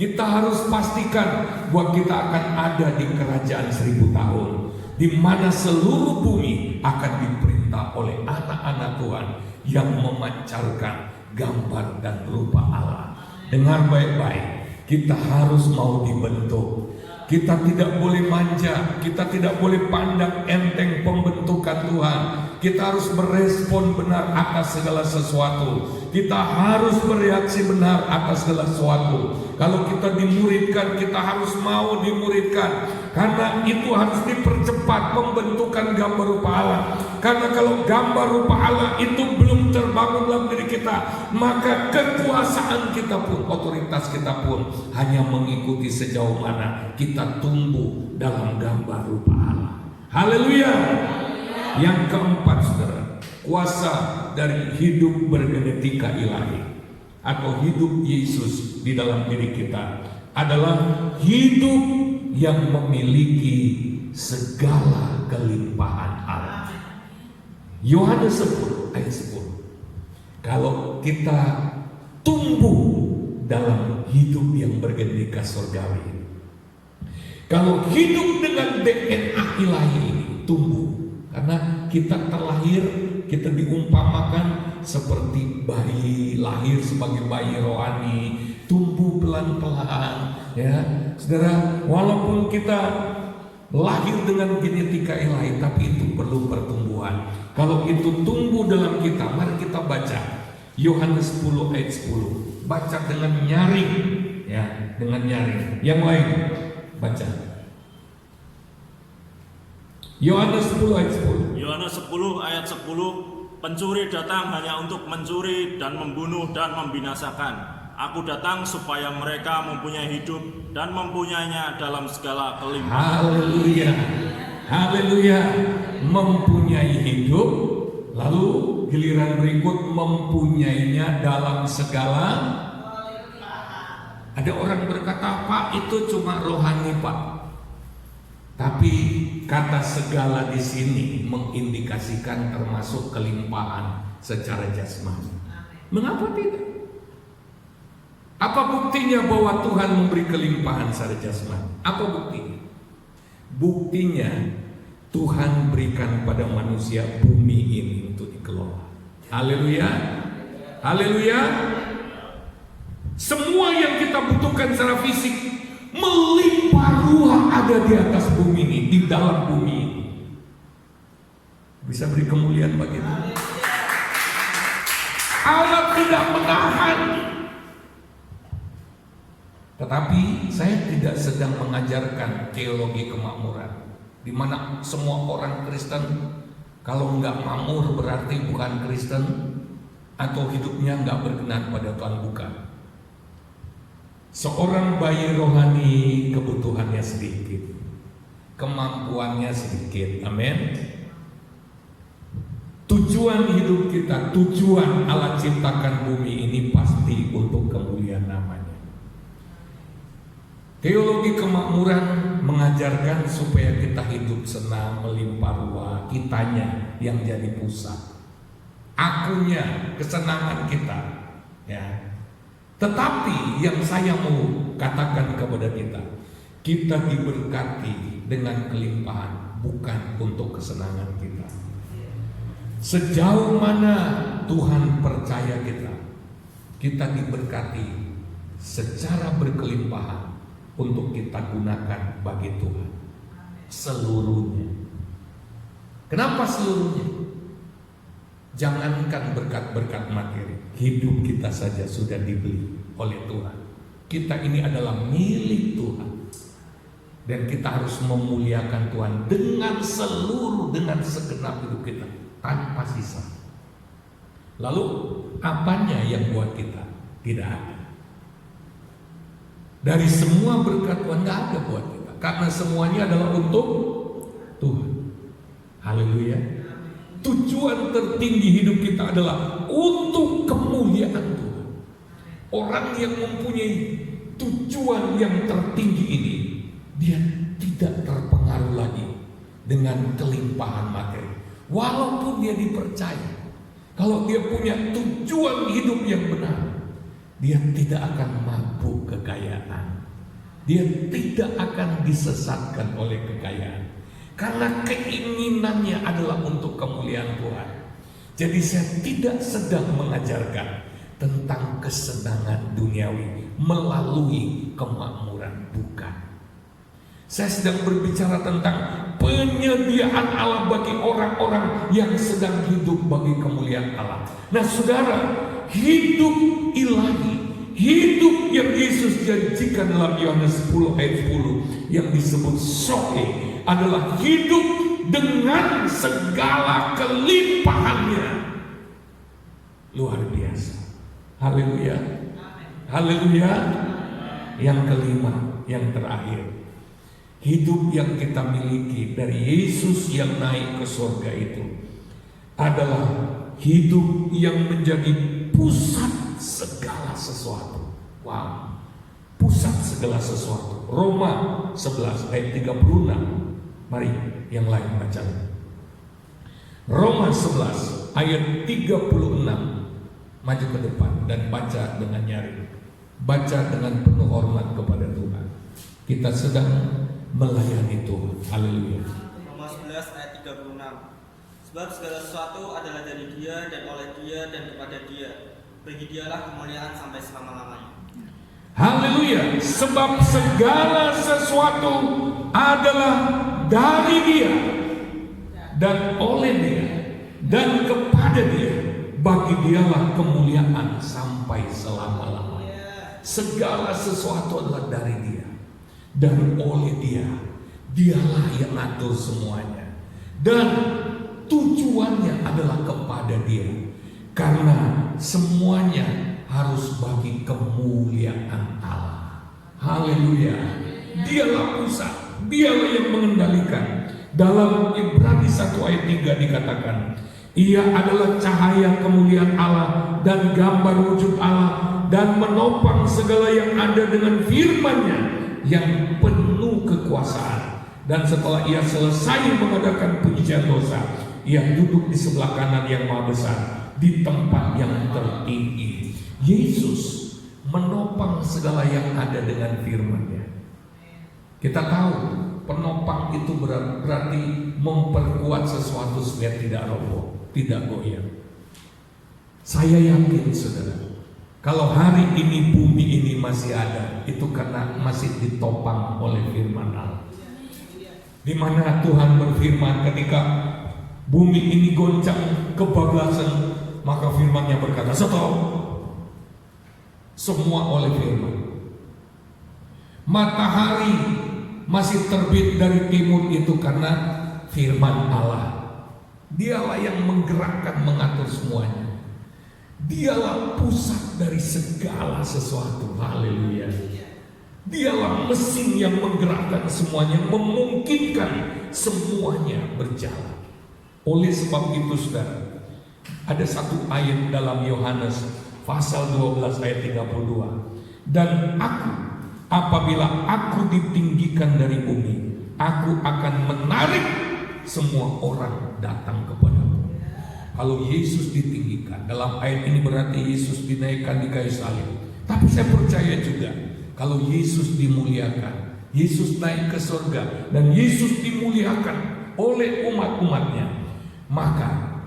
Kita harus pastikan bahwa kita akan ada di kerajaan 1000 tahun, di mana seluruh bumi akan diperintah oleh anak-anak Tuhan yang memancarkan gambar dan rupa Allah. Dengar baik-baik. Kita harus mau dibentuk. Kita tidak boleh manja, kita tidak boleh pandang enteng pembentukan Tuhan. Kita harus merespon benar atas segala sesuatu. Kita harus bereaksi benar atas segala sesuatu. Kalau kita dimuridkan, kita harus mau dimuridkan. Karena itu harus dipercepat pembentukan gambar rupa Allah. Karena kalau gambar rupa Allah itu belum terbangun dalam diri kita, maka kekuasaan kita pun, otoritas kita pun hanya mengikuti sejauh mana kita tumbuh dalam gambar rupa Allah. Haleluya. Yang keempat, saudara, kuasa dari hidup bergenetika ilahi atau hidup Yesus di dalam diri kita adalah hidup yang memiliki segala kelimpahan Allah. Yohanes 10 ayat 10. Kalau kita tumbuh dalam hidup yang bergenetika surgawi, kalau hidup dengan DNA ilahi ini tumbuh, karena kita terlahir, kita diumpamakan seperti bayi, lahir sebagai bayi rohani, tumbuh pelan-pelan, ya, saudara. Walaupun kita lahir dengan genetika ilahi, tapi itu perlu pertumbuhan. Kalau itu tumbuh dalam kita, mari kita baca Yohanes 10 ayat 10. Baca dengan nyaring, ya, dengan nyaring. Yang lain baca. Yohanes 10 ayat 10. Yohanes 10 ayat 10. Pencuri datang hanya untuk mencuri dan membunuh dan membinasakan. Aku datang supaya mereka mempunyai hidup dan mempunyainya dalam segala kelimpahan. Haleluya. Haleluya. Mempunyai hidup, lalu giliran berikut mempunyainya dalam segala. Ada orang berkata, Pak, itu cuma rohani, Pak. Tapi kata segala di sini mengindikasikan termasuk kelimpahan secara jasmani. Mengapa tidak? Apa buktinya bahwa Tuhan memberi kelimpahan secara jasmani? Apa buktinya? Buktinya Tuhan berikan pada manusia bumi ini untuk dikelola. Haleluya. Haleluya. Semua yang kita butuhkan secara fisik melimpah ruah ada di atas bumi ini, di dalam bumi ini. Bisa beri kemuliaan bagi Tuhan. Allah tidak menahan. Tetapi saya tidak sedang mengajarkan teologi kemakmuran, di mana semua orang Kristen kalau nggak makmur berarti bukan Kristen atau hidupnya nggak berkenan pada Tuhan, bukan. Seorang bayi rohani kebutuhannya sedikit, kemampuannya sedikit. Amin. Tujuan hidup kita, tujuan Allah ciptakan bumi ini pasti untuk kemuliaan namanya. Teologi kemakmuran mengajarkan supaya kita hidup senang, melimpah ruah, kitanya yang jadi pusat, akunya, kesenangan kita, ya. Tetapi yang saya mau katakan kepada kita diberkati dengan kelimpahan bukan untuk kesenangan kita. Sejauh mana Tuhan percaya kita, kita diberkati secara berkelimpahan untuk kita gunakan bagi Tuhan seluruhnya. Kenapa seluruhnya? Jangankan berkat-berkat materi, hidup kita saja sudah dibeli oleh Tuhan. Kita ini adalah milik Tuhan, dan kita harus memuliakan Tuhan dengan segenap hidup kita tanpa sisa. Lalu apanya yang buat kita? Tidak ada. Dari semua berkat Tuhan nggak ada buat kita, karena semuanya adalah untuk Tuhan. Haleluya. Tujuan tertinggi hidup kita adalah untuk kemuliaan Tuhan. Orang yang mempunyai tujuan yang tertinggi ini, dia tidak terpengaruh lagi dengan kelimpahan materi. Walaupun dia dipercaya, kalau dia punya tujuan hidup yang benar, dia tidak akan mabuk kekayaan. Dia tidak akan disesatkan oleh kekayaan, karena keinginannya adalah untuk kemuliaan Tuhan. Jadi saya tidak sedang mengajarkan tentang kesenangan duniawi melalui kemakmuran, bukan. Saya sedang berbicara tentang penyediaan Allah bagi orang-orang yang sedang hidup bagi kemuliaan Allah. Nah saudara, hidup ilahi, hidup yang Yesus janjikan dalam Yohanes 10 ayat 10 yang disebut Zoe, adalah hidup dengan segala kelimpahannya. Luar biasa. Haleluya. Haleluya. Yang kelima, yang terakhir, hidup yang kita miliki dari Yesus yang naik ke surga itu adalah hidup yang menjadi pusat segala sesuatu. Wow. Pusat segala sesuatu. Roma 11 ayat 36. Mari yang lain baca. Roma 11 ayat 36. Maju ke depan dan baca dengan nyaring. Baca dengan penuh hormat kepada Tuhan. Kita sedang melayani Tuhan. Haleluya. Roma 11 ayat 36. Sebab segala sesuatu adalah dari Dia dan oleh Dia dan kepada Dia. Bagi Dialah kemuliaan sampai selama-lamanya. Haleluya. Sebab segala sesuatu adalah dari Dia dan oleh Dia dan kepada Dia. Bagi Dialah kemuliaan sampai selama-lamanya. Segala sesuatu adalah dari Dia dan oleh Dia. Dialah yang ngatur semuanya, dan tujuannya adalah kepada Dia, karena semuanya harus bagi kemuliaan Allah. Haleluya. Dialah pusat, Dialah yang mengendalikan. Dalam Ibrani 1 ayat 3 dikatakan, Ia adalah cahaya kemuliaan Allah dan gambar wujud Allah, dan menopang segala yang ada dengan firman-Nya yang penuh kekuasaan. Dan setelah Ia selesai mengadakan pujian dosa, Ia duduk di sebelah kanan yang maha besar, di tempat yang tertinggi. Yesus menopang segala yang ada dengan firman-Nya. Kita tahu penopang itu berarti memperkuat sesuatu supaya tidak roboh, tidak goyang. Saya yakin saudara, kalau hari ini bumi ini masih ada, itu karena masih ditopang oleh firman Allah. Di mana Tuhan berfirman, ketika bumi ini goncang kebablasan, maka firman-Nya berkata, stop. Semua oleh firman. Matahari masih terbit dari timur itu karena firman Allah. Dialah yang menggerakkan, mengatur semuanya. Dialah pusat dari segala sesuatu. Haleluya. Dialah mesin yang menggerakkan semuanya, memungkinkan semuanya berjalan. Oleh sebab itu saudara, ada satu ayat dalam Yohanes pasal 12 ayat 32. Dan aku, apabila aku ditinggikan dari bumi, aku akan menarik semua orang datang kepadaku. Kalau Yesus ditinggikan, dalam ayat ini berarti Yesus dinaikkan di kayu salib. Tapi saya percaya juga, kalau Yesus dimuliakan, Yesus naik ke surga, dan Yesus dimuliakan oleh umat-umatnya, maka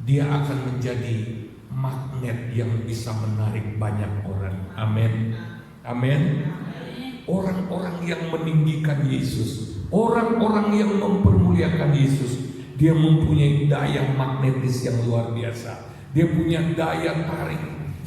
Dia akan menjadi magnet yang bisa menarik banyak orang. Amin. Amin. Orang-orang yang meninggikan Yesus, orang-orang yang mempermuliakan Yesus, dia mempunyai daya magnetis yang luar biasa. Dia punya daya tarik.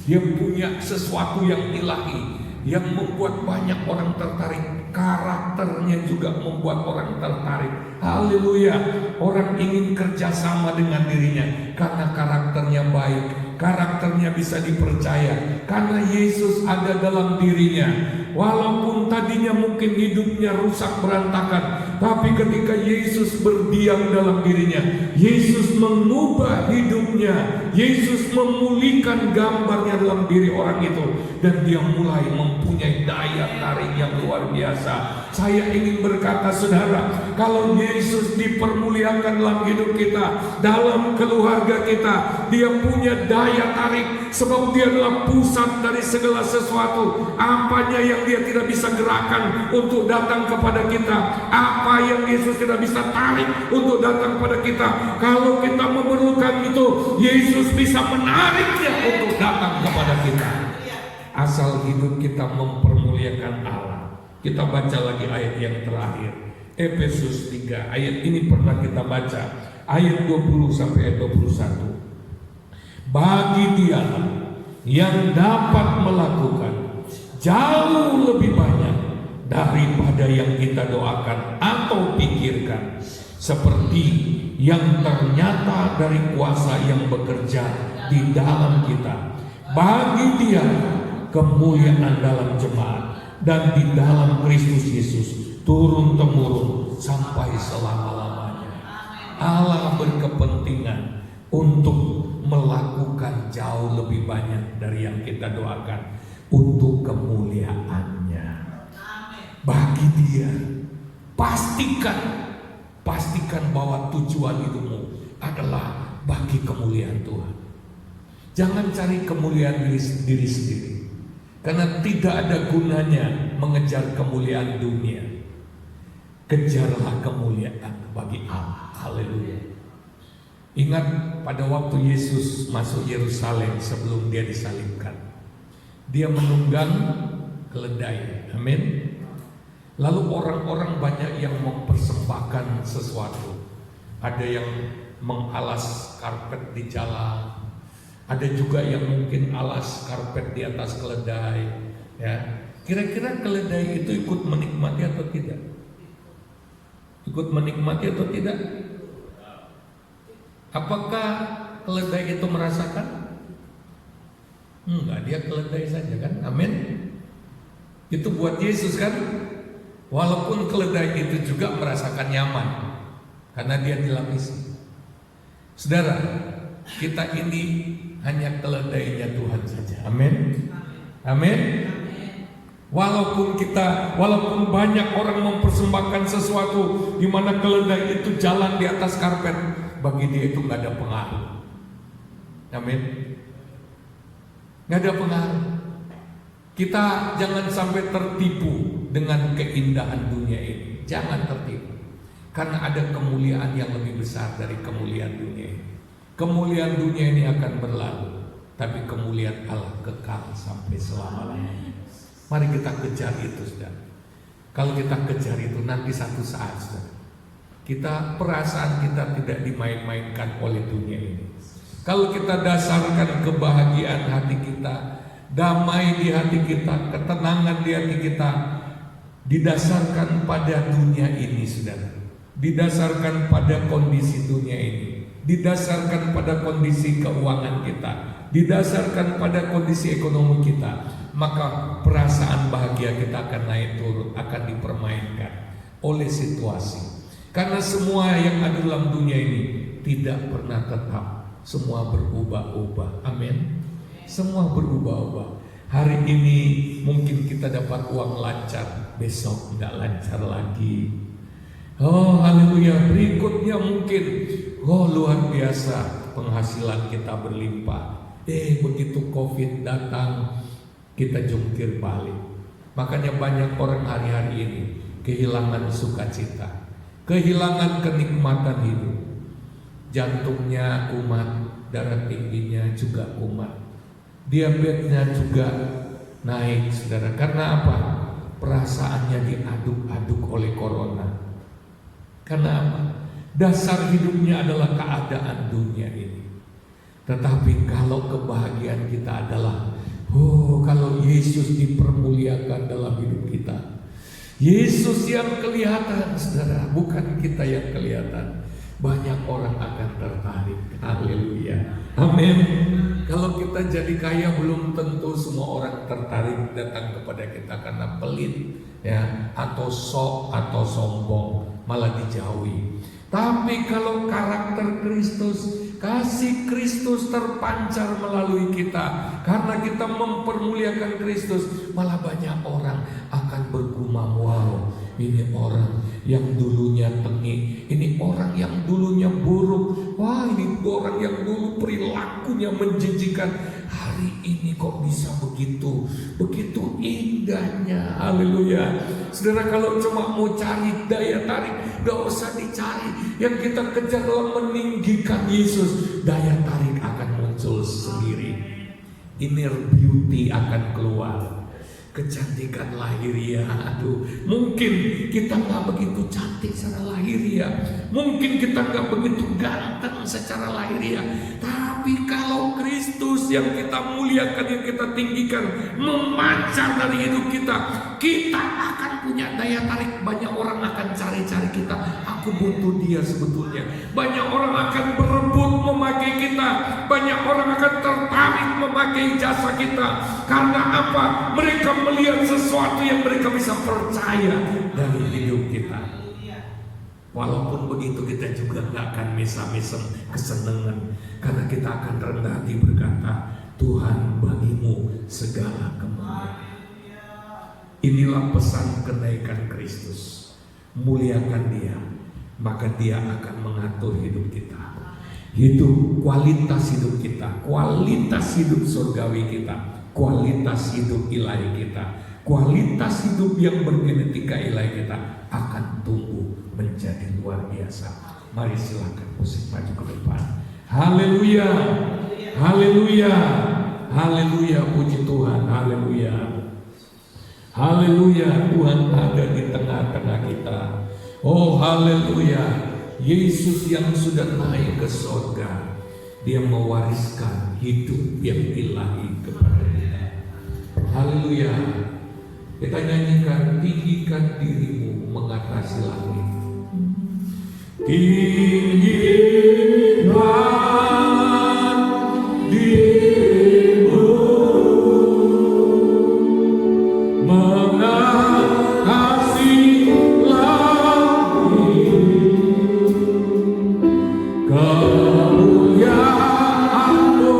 Dia punya sesuatu yang ilahi yang membuat banyak orang tertarik. Karakternya juga membuat orang tertarik. Haleluya. Orang ingin kerjasama dengan dirinya karena karakternya baik, karakternya bisa dipercaya, karena Yesus ada dalam dirinya. Walaupun tadinya mungkin hidupnya rusak berantakan, tapi ketika Yesus berdiam dalam dirinya, Yesus mengubah hidupnya, Yesus memulihkan gambarnya dalam diri orang itu, dan dia mulai mempunyai daya tarik yang luar biasa. Saya ingin berkata saudara, kalau Yesus dipermuliakan dalam hidup kita, dalam keluarga kita, dia punya daya tarik, sebab dia adalah pusat dari segala sesuatu. Apanya yang dia tidak bisa gerakan untuk datang kepada kita, apa yang Yesus tidak bisa tarik untuk datang kepada kita, kalau kita memerlukan itu, Yesus bisa menariknya untuk datang kepada kita. Asal hidup kita mempermuliakan Allah. Kita baca lagi ayat yang terakhir, Efesus 3. Ayat ini pernah kita baca, ayat 20 sampai ayat 21. Bagi Dia yang dapat melakukan jauh lebih banyak daripada yang kita doakan atau pikirkan, seperti yang ternyata dari kuasa yang bekerja di dalam kita. Bagi Dia kemuliaan dalam jemaat dan di dalam Kristus Yesus turun-temurun sampai selama-lamanya. Allah berkepentingan untuk melakukan jauh lebih banyak dari yang kita doakan untuk kemuliaannya. Bagi Dia, pastikan bahwa tujuan hidupmu adalah bagi kemuliaan Tuhan. Jangan cari kemuliaan diri sendiri, karena tidak ada gunanya mengejar kemuliaan dunia. Kejarlah kemuliaan bagi Allah. Haleluya. Ingat pada waktu Yesus masuk Yerusalem sebelum dia disalibkan, dia menunggang keledai. Amin. Lalu orang-orang banyak yang mempersembahkan sesuatu. Ada yang mengalas karpet di jalan, ada juga yang mungkin alas karpet di atas keledai. Ya, kira-kira keledai itu ikut menikmati atau tidak? Ikut menikmati atau tidak? Apakah keledai itu merasakan? Enggak, dia keledai saja kan? Amin. Itu buat Yesus kan? Walaupun keledai itu juga merasakan nyaman karena dia dilapisi. Saudara, kita ini hanya keledainya Tuhan saja. Amin. Amin. Walaupun banyak orang mempersembahkan sesuatu di mana keledai itu jalan di atas karpet, bagi dia itu nggak ada pengaruh. Amin. Nggak ada pengaruh. Kita jangan sampai tertipu dengan keindahan dunia ini. Jangan tertipu, karena ada kemuliaan yang lebih besar dari kemuliaan dunia ini. Kemuliaan dunia ini akan berlalu, tapi kemuliaan Allah kekal sampai selama-lamanya. Mari kita kejar itu, saudara. Kalau kita kejar itu, nanti satu saat, saudara, perasaan kita tidak dimain-mainkan oleh dunia ini. Kalau kita dasarkan kebahagiaan hati kita, damai di hati kita, ketenangan di hati kita, didasarkan pada dunia ini, saudara, didasarkan pada kondisi dunia ini, didasarkan pada kondisi keuangan kita, didasarkan pada kondisi ekonomi kita, maka perasaan bahagia kita akan naik turun, akan dipermainkan oleh situasi. Karena semua yang ada dalam dunia ini tidak pernah tetap, semua berubah-ubah. Amin. Semua berubah-ubah. Hari ini mungkin kita dapat uang lancar, besok tidak lancar lagi. Oh haleluya. Berikutnya mungkin luar biasa, penghasilan kita berlimpah. Begitu COVID datang, kita jungkir balik. Makanya banyak orang hari-hari ini kehilangan sukacita, kehilangan kenikmatan hidup. Jantungnya kumat, darah tingginya juga kumat, diabetesnya juga naik, saudara. Karena apa? Perasaannya diaduk-aduk oleh corona. Karena apa? Dasar hidupnya adalah keadaan dunia ini. Tetapi kalau kebahagiaan kita adalah, kalau Yesus dipermuliakan dalam hidup kita, Yesus yang kelihatan, saudara, bukan kita yang kelihatan, banyak orang akan tertarik. Haleluya, amin. Kalau kita jadi kaya, belum tentu semua orang tertarik datang kepada kita karena pelit, ya, atau sok atau sombong, malah dijauhi. Tapi kalau karakter Kristus, kasih Kristus terpancar melalui kita, karena kita mempermuliakan Kristus, malah banyak orang akan bergumam, wow, ini orang yang dulunya tengik, ini orang yang dulunya buruk, wah, ini orang yang dulu perilakunya menjijikan, hari ini kok bisa begitu indahnya. Haleluya. Saudara, kalau cuma mau cari daya tarik, gak usah dicari. Yang kita kejar adalah meninggikan Yesus. Daya tarik akan muncul sendiri. Inner beauty akan keluar. Kecantikan lahiriah, mungkin kita gak begitu cantik secara lahiriah, mungkin kita gak begitu ganteng secara lahiriah, tapi kalau Kristus yang kita muliakan, yang kita tinggikan, memancar dari hidup kita, kita akan punya daya tarik. Banyak orang akan cari-cari kita, aku butuh dia sebetulnya. Banyak orang akan berebut memakai kita, banyak orang akan tertarik memakai jasa kita. Karena apa? Mereka melihat sesuatu yang mereka bisa percaya dari hidup kita. Walaupun begitu, kita juga gak akan mesem-mesem kesenangan, karena kita akan rendah hati berkata, Tuhan, bagimu segala kemuliaan. Inilah pesan kenaikan Kristus. Muliakan dia, maka dia akan mengatur hidup kita. Kualitas hidup kita, kualitas hidup surgawi kita, kualitas hidup ilahi kita, kualitas hidup yang bergenetika ilahi kita akan tumbuh menjadi luar biasa. Mari silakan musik maju ke depan. Haleluya, haleluya, haleluya, puji Tuhan, haleluya, haleluya. Tuhan ada di tengah-tengah kita. Oh haleluya. Yesus yang sudah naik ke surga, dia mewariskan hidup yang ilahi kepada kita. Haleluya. Kita nyanyikan, tinggikan dirimu mengatasi langit. Tinggikan dirimu mengatasi langit. Kemuliaan-Mu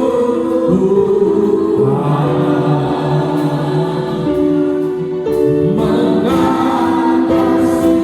Tuhan, mengatasi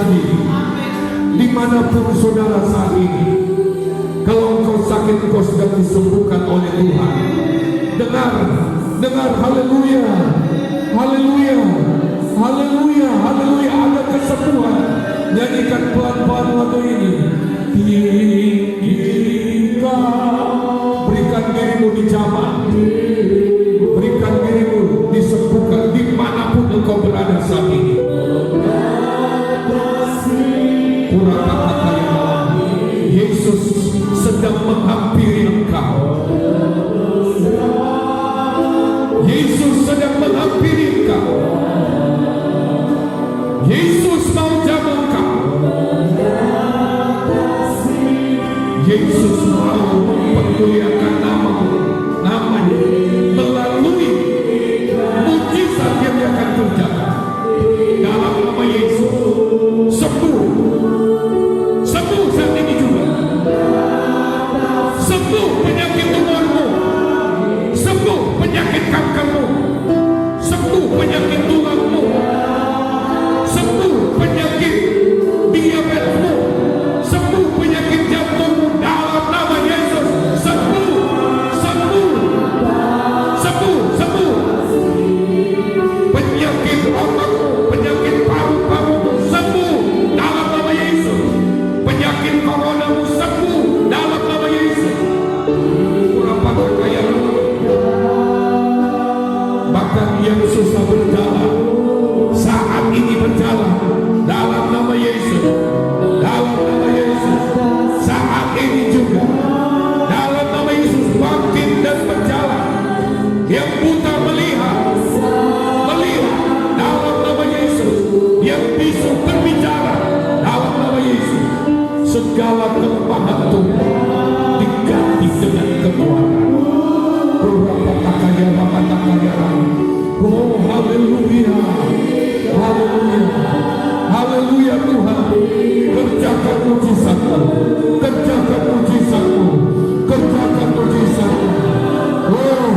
terjadi. Dimanapun saudara saat ini, kalau engkau sakit, engkau sedang disembuhkan oleh Tuhan. Dengar, haleluya, haleluya, haleluya, haleluya, ada kesembuhan. Nyanyikan pelan-pelan lagu ini. Berikan dirimu dijamah, berikan dirimu disembuhkan dimanapun engkau berada saat ini. Yesus sedang menghampiri engkau. Yesus sedang menghampiri engkau. Yesus mau jamah engkau. Yesus mau mempermuliakan namanya melalui mujizat yang dia akan kerjakan. Dalam nama Yesus, sembuh saat ini juga. Sembuh penyakit tumormu, sembuh penyakit kankermu, sembuh penyakit tulangmu, sembuh penyakit diabetesmu, sembuh penyakit jantungmu dalam nama Yesus. Sembuh. Penyakit otakmu, penyakit paru-parumu sembuh dalam nama Yesus. Penyakit koronamu sembuh dalam nama Yesus. Bahkan yang susah berjalan saat ini berjalan dalam nama Yesus. Dalam nama Yesus. Saat ini juga dalam nama Yesus bangkit dan berjalan. Yang buta melihat dalam nama Yesus. Yang bisu berbicara dalam nama Yesus. Segala kelemahan tubuh diganti dengan kekuatan. Oh haleluya, haleluya, haleluya Tuhan. Kerjakan mujizat-Mu, kerjakan mujizat-Mu, kerjakan mujizat-Mu. Oh,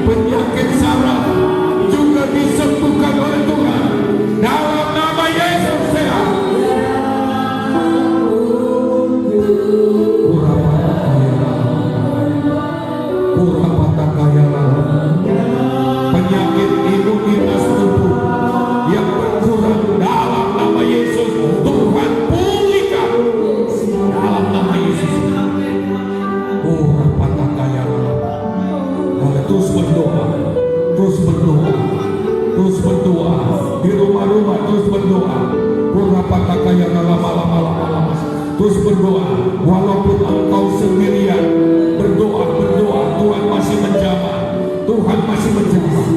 penyakit saraf juga disembuhkan oleh Tuhan. Dalam nama Yesus sehat. Penyakit imunitas tubuh yang berkurang dalam nama Yesus, Tuhan pulihkan dalam nama Yesus. Terus berdoa, terus berdoa, terus berdoa di rumah-rumah, terus berdoa. Lama-lama terus berdoa, walaupun engkau sendirian berdoa, Tuhan masih menjamah. Tuhan masih menjamah.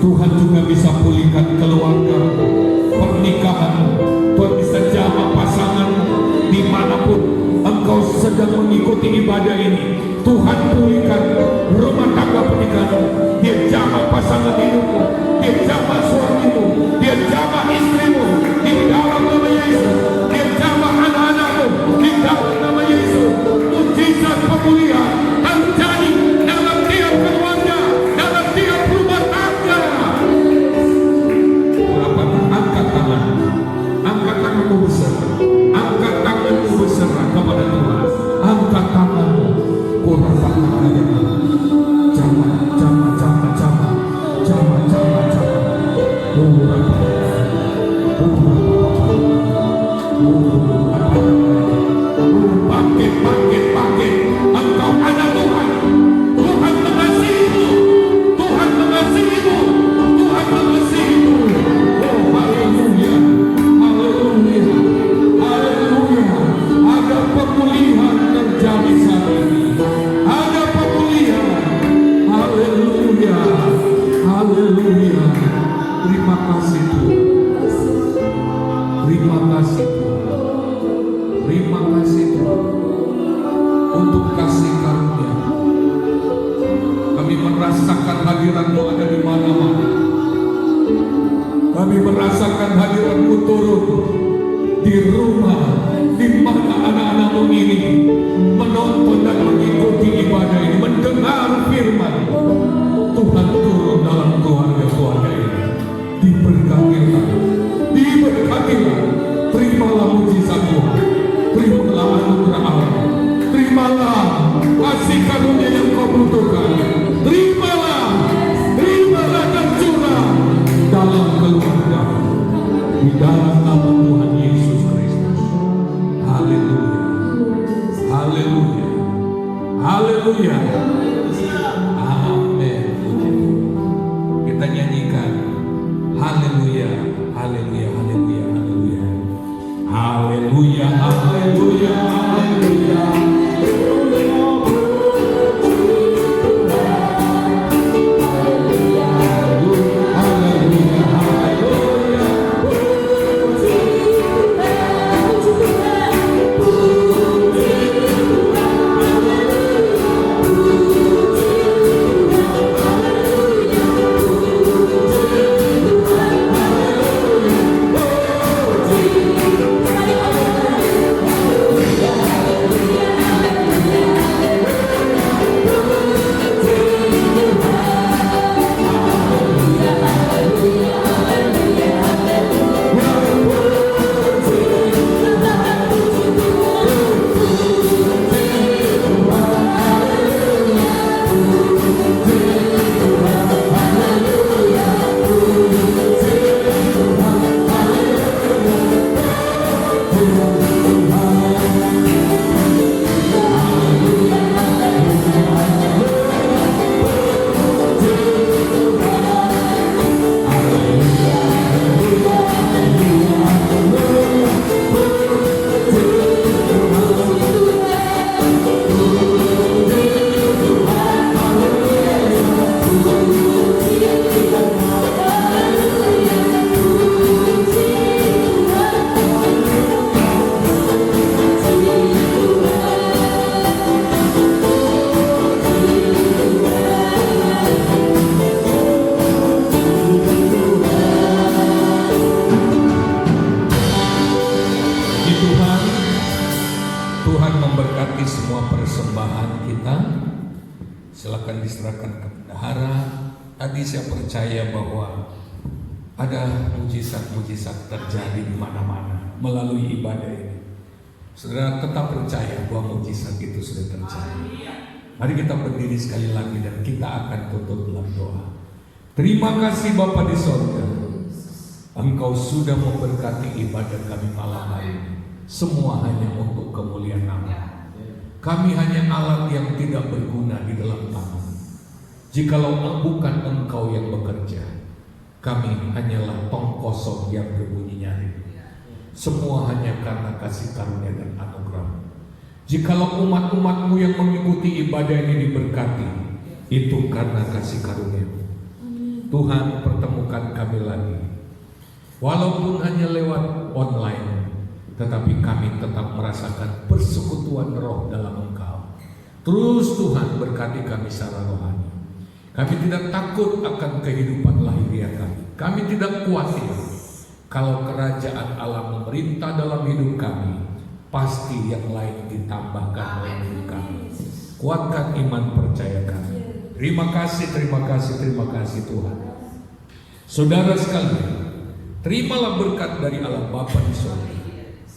Tuhan juga bisa pulihkan keluargamu, pernikahanmu. Tuhan bisa jamah pasanganmu dimanapun engkau sedang mengikuti ibadah ini. Tuhan pulihkan rumah tangga pernikahanmu. Dia jamah pasangan hidupmu, dia jamah suamimu, dia jamah istrimu di dalam nama Yesus. Dia jamah anak-anakmu di dalam nama Yesus. Mujizat pemulihan terjadi dalam tiap keluarga, dalam tiap rumah tangga. Angkat tanganmu bersama, angkat tanganmu bersama kepada Tuhan. Angkat tanganmu, bangkit. Engkau anak Tuhan. Tuhan mengasihimu. Tuhan mengasihimu. Tuhan mengasihimu. Oh, haleluya. Haleluya. Haleluya. Ada pemulihan terjadi saat ini. Ada pemulihan. Haleluya. Haleluya. Terima kasih Tuhan. Terima kasih Tuhan. Terima kasih Tuhan untuk kasih karunia. Kami merasakan hadirat-Mu ada di mana-mana. Kami merasakan hadirat-Mu turun di rumah di mana anak-anak-Mu ini menonton dan mengikuti ibadah ini, mendengar firman. Tuhan turun dalam keluarga-keluarga ini. Diberkatilah. Tadi saya percaya bahwa ada mujizat-mujizat terjadi di mana-mana melalui ibadah ini. Saudara tetap percaya bahwa mujizat itu sudah terjadi. Mari kita berdiri sekali lagi dan kita akan tutup dalam doa. Terima kasih Bapa di sorga, Engkau sudah memberkati ibadah kami malam hari ini. Semua hanya untuk kemuliaan nama. Kami hanya alat yang tidak berguna di dalam tangan. Jikalau bukan Engkau yang bekerja, kami hanyalah tong kosong yang berbunyi nyaring. Semua hanya karena kasih karunia dan anugerah. Jikalau umat-umat-Mu yang mengikuti ibadah ini diberkati, itu karena kasih karunia-Mu. Tuhan, pertemukan kami lagi. Walaupun hanya lewat online, tetapi kami tetap merasakan persekutuan roh dalam Engkau. Terus Tuhan berkati kami secara rohani. Kami tidak takut akan kehidupan lahiriah kami. Kami tidak khawatir kalau kerajaan Allah memerintah dalam hidup kami. Pasti yang lain ditambahkan oleh hidup kami. Kuatkan iman percaya kami. Terima kasih Tuhan. Saudara sekalian, terimalah berkat dari Allah Bapa di surga,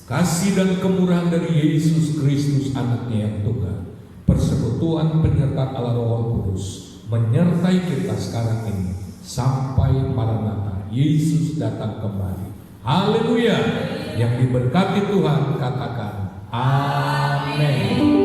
kasih dan kemurahan dari Yesus Kristus anaknya yang tunggal, persekutuan penyertaan Allah Roh Kudus menyertai kita sekarang ini sampai Maranatha, Yesus datang kembali. Haleluya. Yang diberkati Tuhan katakan amin.